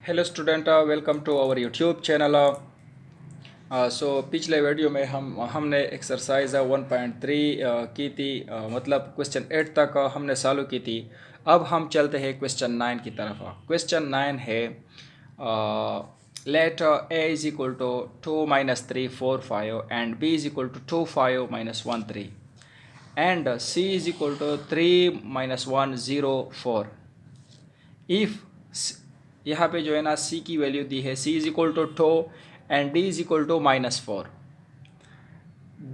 Hello student, welcome to our YouTube channel. पिछले video में हमने एक्सरसाइज 1.3 की थी, मतलब क्वेश्चन 8 तक हमने सॉल्व की थी। अब हम चलते हैं क्वेश्चन 9 की तरफ। क्वेश्चन 9 है let a is equal to 2 minus 3 4 5 and b is equal to 2 5 minus 1 3 and c is equal to 3 minus 1 0 4। If यहाँ पे जो है ना c की वैल्यू दी है, c is equal to 2 and d is equal to -4,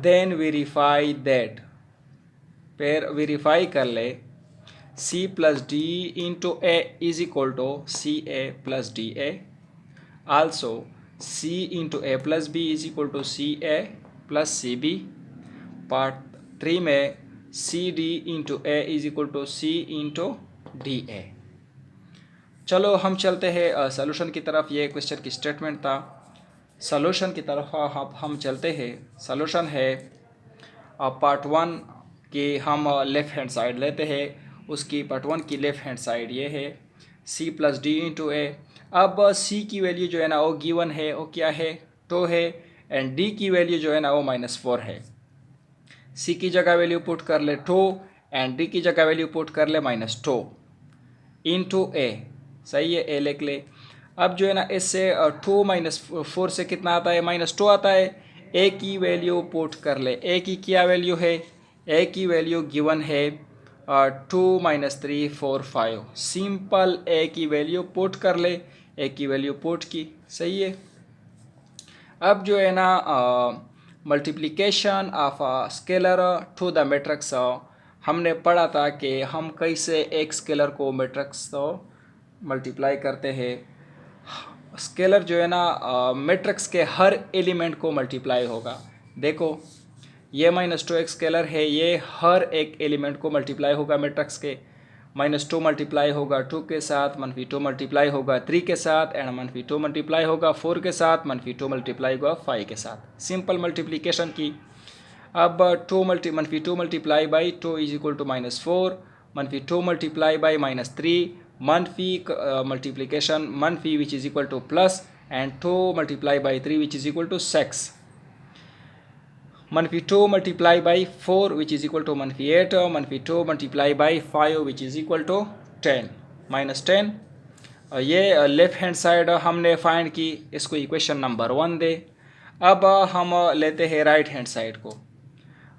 then verify that, फिर verify कर ले c plus D into A is equal to C A plus D A, also c into A plus B is equal to C A plus C B. Part 3 में C D into A is equal to C into D A. चलो हम चलते हैं solution की तरफ। ये question की statement था। सॉल्यूशन की तरफ हम चलते हैं। सॉल्यूशन है पार्ट 1 की हम लेफ़्ट हैंड साइड लेते हैं। उसकी पार्ट 1 की लेफ़्ट हैंड साइड ये है c प्लस डी इंटू ए। अब c की वैल्यू जो है ना वो गिवन है, वो क्या है, 2 है, एंड d की वैल्यू जो है ना वो -4 है। c की जगह वैल्यू पुट कर ले 2 एंड d की जगह वैल्यू पुट कर ले -2 इंटू ए। सही है, ए लिख ले। अब जो है ना इससे 2 -4 से कितना आता है, -2 आता है। ए की वैल्यू पुट कर ले। ए की क्या वैल्यू है, ए की वैल्यू गिवन है 2 -3 4 5। सिंपल ए की वैल्यू पुट कर ले, ए की वैल्यू पुट की। सही है। अब जो है ना multiplication of scalar to the matrix, हमने पढ़ा था कि हम कैसे एक स्केलर को मैट्रिक्स तो मल्टीप्लाई करते हैं। स्केलर जो है ना मैट्रिक्स के हर एलिमेंट को मल्टीप्लाई होगा। देखो ये -2 एक स्केलर है, ये हर एक एलिमेंट को मल्टीप्लाई होगा मैट्रिक्स के। -2 मल्टीप्लाई होगा 2 के साथ, -2 मल्टीप्लाई होगा 3 के साथ, एंड -2 मल्टीप्लाई होगा 4 के साथ, -2 मल्टीप्लाई होगा 5 के साथ। सिंपल मल्टीप्लिकेशन की। अब -2 multiply by 2 is equal to -4, -2 multiply by -3, मनफी मल्टीप्लिकेशन मनफी which is equal to plus, and 2 multiply by 3 which is equal to 6, -2 multiply by 4 which is equal to -8, -2 multiply by 5 which is equal to 10, -10। ये left hand side हमने find की, इसको equation number 1 दे। अब हम लेते हैं right hand side को।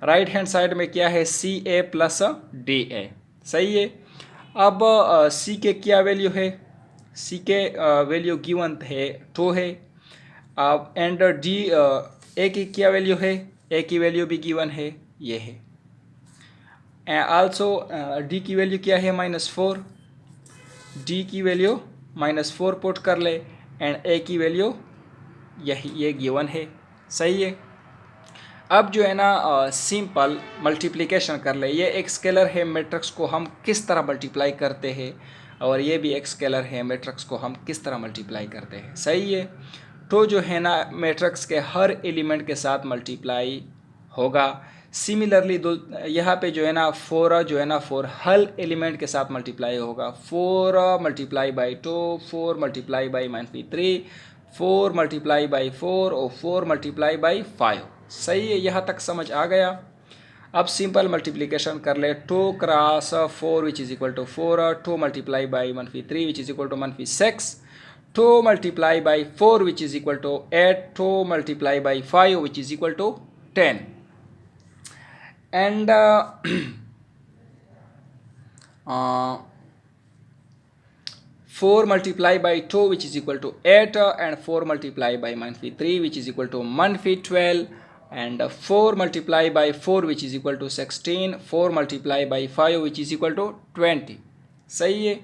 Right hand side में क्या है, सी ए प्लस डी ए। सही है। अब सी के क्या वैल्यू है, सी के वैल्यू गिवन है 2 है। एंड डी ए की क्या वैल्यू है, ए की वैल्यू भी गिवन है, ये है। आल्सो डी की वैल्यू क्या है, -4। डी की वैल्यू -4 पुट कर ले, एंड ए की वैल्यू यही ये गिवन है। सही है। अब जो है ना सिंपल मल्टीप्लिकेशन कर ले। ये एक स्केलर है, मैट्रिक्स को हम किस तरह मल्टीप्लाई करते हैं, और ये भी एक स्केलर है, मैट्रिक्स को हम किस तरह मल्टीप्लाई करते हैं। सही है। तो जो है ना मैट्रिक्स के हर एलिमेंट के साथ मल्टीप्लाई होगा। सिमिलरली यहाँ पे जो है ना 4 जो है ना 4 हर एलिमेंट के साथ मल्टीप्लाई होगा। 4 multiply by 2, 4 multiply by -3, 4 multiply by 4 और 4 मल्टीप्लाई बाई 5। सही है, यहाँ तक समझ आ गया। अब सिंपल मल्टीप्लिकेशन कर ले। 2 cross 4 which is equal to 4, 2 multiply by -3 which is equal to -6, 2 multiply by 4 which is equal to 8, 2 multiply by 5 which is equal to 10, and 4 multiply by 2 which is equal to 8, and 4 multiply by -3 which is equal to -12, and 4 multiply by 4 which is equal to 16, 4 multiply by 5 which is equal to 20। सही है।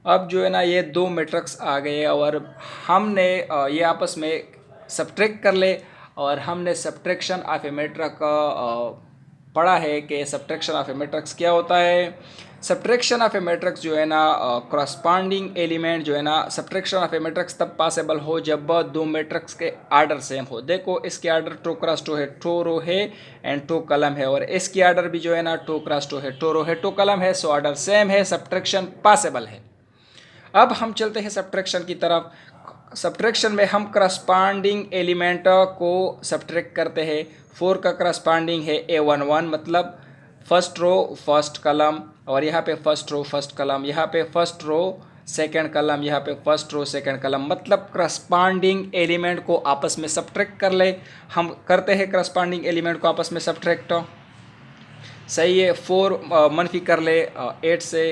अब जो है ना ये दो matrix आ गए, और हमने ये आपस में सब्ट्रैक्ट कर ले, और हमने सब्ट्रैक्शन ऑफ ए मैट्रिक्स पढ़ा है कि सब्ट्रैक्शन ऑफ ए मैट्रिक्स क्या होता है। सब्ट्रैक्शन ऑफ ए मैट्रिक्स जो है ना करस्पॉन्डिंग एलिमेंट जो है ना, सब्ट्रैक्शन ऑफ ए मैट्रिक्स तब पॉसिबल हो जब दो मैट्रिक्स के आर्डर सेम हो। देखो इसके आर्डर 2 क्रॉस 2 है, 2 रो है एंड 2 कलम है, और इसकी आर्डर भी जो है ना 2 क्रॉस 2 है, 2 रो है, 2 कलम है, सो आर्डर सेम है, सब्ट्रैक्शन पॉसिबल है। अब हम चलते हैं सब्ट्रैक्शन की तरफ। सब्ट्रैक्शन में हम करस्पॉन्डिंग एलिमेंट को सब्ट्रैक्ट करते हैं। 4 का करस्पॉन्डिंग है A11, मतलब फर्स्ट रो फर्स्ट कलम, और यहाँ पे फर्स्ट रो फर्स्ट कलम, यहाँ पे फर्स्ट रो सेकंड कलम, यहाँ पे फर्स्ट रो सेकंड कलम, मतलब करस्पॉन्डिंग एलिमेंट को आपस में सब्ट्रैक्ट कर ले। हम करते हैं करस्पॉन्डिंग एलिमेंट को आपस में सब्ट्रैक्ट। सही है। 4 मनफी कर ले 8 से,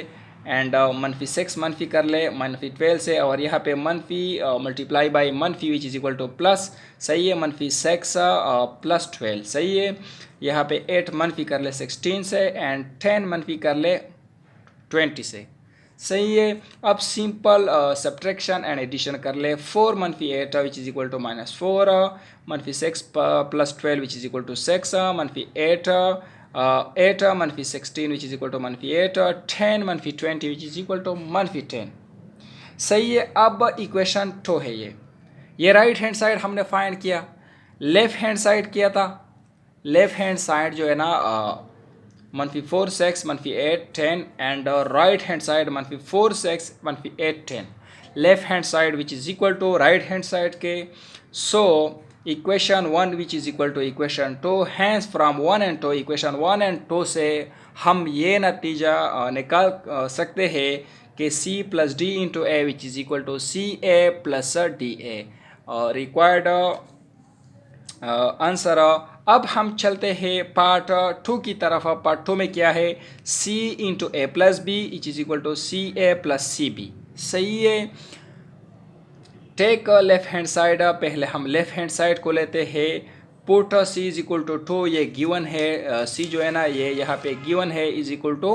एंड मनफी 6 मनफी कर ले मनफी 12 से, और यहाँ पे मनफी मल्टीप्लाई बाई मनफी which is equal to plus. सही है। मनफी 6 प्लस 12। सही है। यहाँ पे 8 मनफी कर ले 16 से, एंड 10 मनफी कर ले 20 से। सही है। अब सिंपल सब्ट्रैक्शन एंड एडिशन कर ले। 4 मनफी 8 विच इज इक्वल टू -4, मनफी 6 plus 12 which is equal to 6, मनफी 8 8 मनफी 16 विच इज इक्वल टू मनफी 8, 10 मनफी 20 विच इज इक्वल टू मनफी 10। सही है। अब इक्वेशन 2 है ये राइट हैंड साइड हमने फाइंड किया, लेफ्ट हैंड साइड किया था। लेफ्ट हैंड साइड जो है ना मनफी 4 6 मनफी 8 10, एंड राइट हैंड साइड मनफी 4 6 मनफी 8 10। Left hand side which is equal to right hand side के। So equation 1 which is equal to equation 2, hence from 1 and 2, equation 1 and 2 से हम ये नतीजा निकाल सकते हैं कि C plus D into A which is equal to CA plus DA। Required answer. अब हम चलते हैं पार्ट 2 की तरफ। पार्ट 2 में क्या है, C into A plus B which is equal to CA plus CB। सही है। Take left hand side. पहले हम लेफ्ट हैंड साइड को लेते हैं। Put C is equal to 2, ये गिवन है। C जो है ना ये यहाँ पे गिवन है, इज इक्वल टू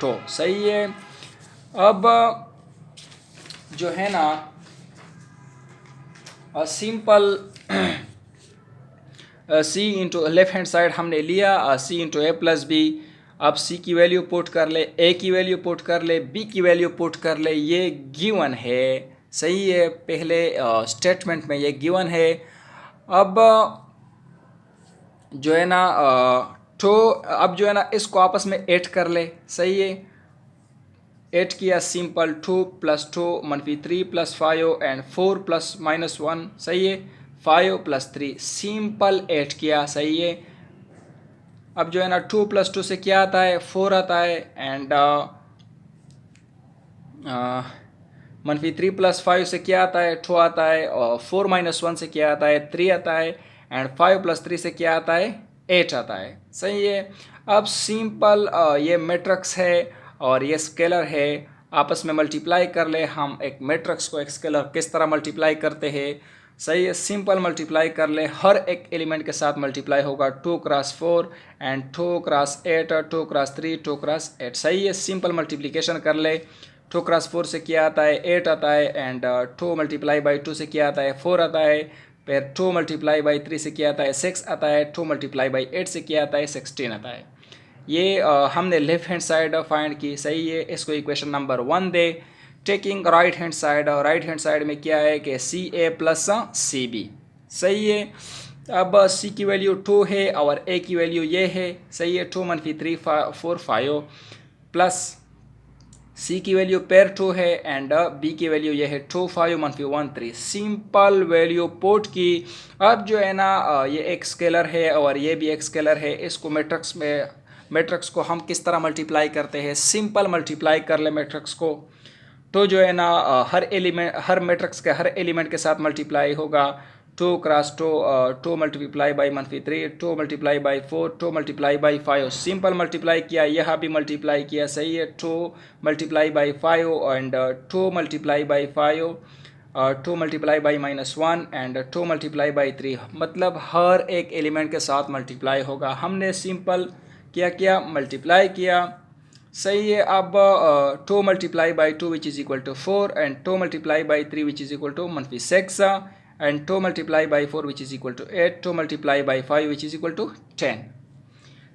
2। सही है। अब जो है ना simple C into left hand side हमने लिया C into A plus B. अब C की वैल्यू पुट कर ले, A की वैल्यू पुट कर ले, B की वैल्यू पुट कर ले, ये गिवन है। सही है। पहले स्टेटमेंट में ये गिवन है। अब जो है ना अब जो है ना इसको आपस में ऐड कर ले। सही है। ऐड किया सिंपल 2 प्लस 2 मनफी 3 प्लस 5 एंड 4 प्लस -1। सही है। 5 प्लस 3 सिंपल ऐड किया। सही है। अब जो है ना 2 प्लस 2 से क्या आता है, 4 आता है, एंड मनफी 3 प्लस 5 से क्या आता है, 2 आता है, और 4 -1 से क्या आता है, 3 आता है, एंड 5 प्लस 3 से क्या आता है, 8 आता है। सही है। अब सिंपल ये मैट्रिक्स है और ये स्केलर है, आपस में मल्टीप्लाई कर ले। हम एक मैट्रिक्स को एक स्केलर किस तरह मल्टीप्लाई करते हैं। सही है। सिंपल मल्टीप्लाई कर ले, हर एक एलिमेंट के साथ मल्टीप्लाई होगा। 2 cross 4 and 2 cross 8, 2 cross 3, 2 cross 8। सही है। सिंपल मल्टीप्लिकेशन कर ले। 2 क्रॉस 4 से क्या आता है, 8 आता है, एंड 2 मल्टीप्लाई बाई 2 से क्या आता है, 4 आता है। फिर 2 मल्टीप्लाई बाई 3 से क्या आता है, 6 आता है। 2 मल्टीप्लाई बाई 8 से क्या आता है, 16 आता है। ये हमने लेफ्ट हैंड साइड फाइंड की। सही है। इसको इक्वेशन नंबर 1 दे। टेकिंग राइट हैंड साइड, और राइट हैंड साइड में क्या है कि CA प्लस CB। सही है। अब C की वैल्यू 2 है और A की वैल्यू ये है। सही है। 2 मनफी 3 4 5 प्लस C की वैल्यू पेयर 2 है, एंड B की वैल्यू ये है 2 5 मनफी 1 3। सिंपल वैल्यू पुट की। अब जो है ना ये एक स्केलर है और ये भी एक स्केलर है। इसको मैट्रिक्स को हम किस तरह मल्टीप्लाई करते हैं, सिंपल मल्टीप्लाई कर ले मैट्रिक्स को। तो जो है ना हर मैट्रिक्स के हर एलिमेंट के साथ मल्टीप्लाई होगा। 2 क्रॉस 2 2 मल्टीप्लाई बाई मनफी 3, 2 multiply by 4, 2 multiply by 5। Simple multiply किया, यहाँ भी मल्टीप्लाई किया। सही है। 2 multiply by 5 and 2 multiply by 5, 2 multiply by -1 and 2 multiply by 3, मतलब हर एक एलिमेंट के साथ मल्टीप्लाई होगा। हमने सिंपल क्या किया, मल्टीप्लाई किया। सही है। अब 2 multiply by 2 which is equal to 4, and 2 multiply by 3 which is equal to मनफी 6, and 2 multiply by 4 which is equal to 8, 2 multiply by 5 which is equal to 10।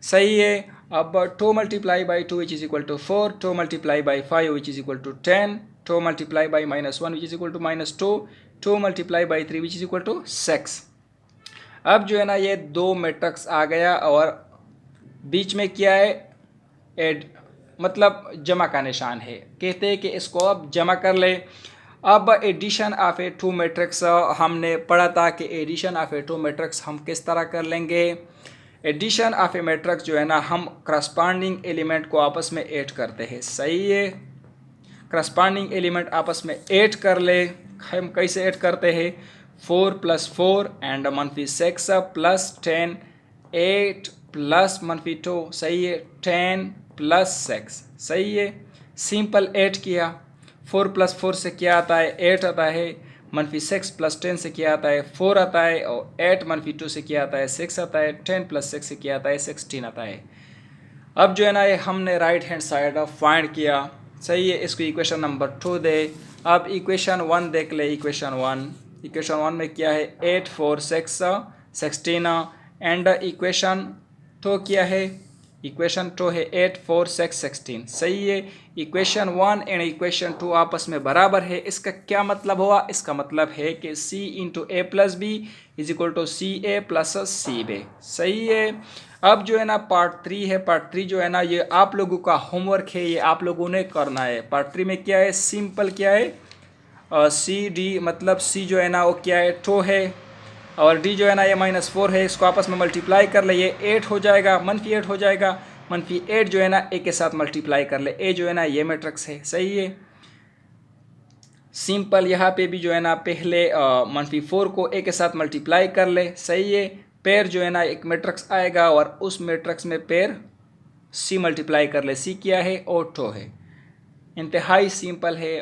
सही है। अब 2 multiply by 2 which is equal to 4, 2 multiply by 5 which is equal to 10, 2 multiply by -1 which is equal to -2, 2 multiply by 3 which is equal to 6। अब जो है ना ये 2 matrix आ गया और बीच में क्या है, एड मतलब जमा का निशान है, कहते हैं कि इसको अब जमा कर ले। अब addition of a two matrix हमने पढ़ा था कि addition of a two matrix हम किस तरह कर लेंगे। एडिशन ऑफ ए मैट्रिक्स जो है ना, हम करस्पॉन्डिंग एलिमेंट को आपस में ऐड करते हैं, सही है। करस्पॉन्डिंग एलिमेंट आपस में ऐड कर ले। हम कैसे ऐड करते हैं, 4 + 4 एंड -6 + 10, 8 + -2, सही है, 10 + 6, सही है। सिंपल ऐड किया, 4 + 4 से क्या आता है, 8 आता है, -6 + 10 से क्या आता है, 4 आता है, और 8 - 2 से क्या आता है, 6 आता है, 10 + 6 से क्या आता है, 16 आता है। अब जो है ना, ये हमने राइट हैंड साइड फाइंड किया, सही है। इसको इक्वेशन नंबर 2 दे। अब इक्वेशन 1 देख ले। इक्वेशन 1 में क्या है, 8 4 6 16 एंड इक्वेशन 2 क्या है, इक्वेशन 2 है 8 4 6 16, सही है। इक्वेशन 1 एंड इक्वेशन 2 आपस में बराबर है। इसका क्या मतलब हुआ, इसका मतलब है कि c × a + b = ca + cb, सही है। अब जो है ना पार्ट 3 है। पार्ट 3 जो है ना, ये आप लोगों का होमवर्क है, ये आप लोगों ने करना है। पार्ट 3 में क्या है, सिंपल क्या है, सी डी, मतलब सी जो है ना वो क्या है, 2 है, और डी जो है ना ये -4 है। इसको आपस में मल्टीप्लाई कर ले, ये 8 हो जाएगा, -8 हो जाएगा। -8 जो है ना ए के साथ मल्टीप्लाई कर ले, ए जो है ना ये मैट्रिक्स है, सही है। सिंपल यहाँ पे भी जो है ना पहले -4 को ए के साथ मल्टीप्लाई कर ले, सही है। पेयर जो है ना एक मैट्रिक्स आएगा और उस मैट्रिक्स में पेयर सी मल्टीप्लाई कर ले, सी क्या है, ऑटो है। इंतहाई सिंपल है,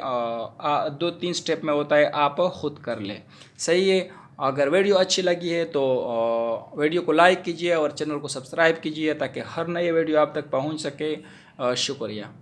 2-3 स्टेप में होता है, आप खुद कर ले, सही है। अगर वीडियो अच्छी लगी है तो वीडियो को लाइक कीजिए और चैनल को सब्सक्राइब कीजिए ताकि हर नए वीडियो आप तक पहुंच सके। शुक्रिया।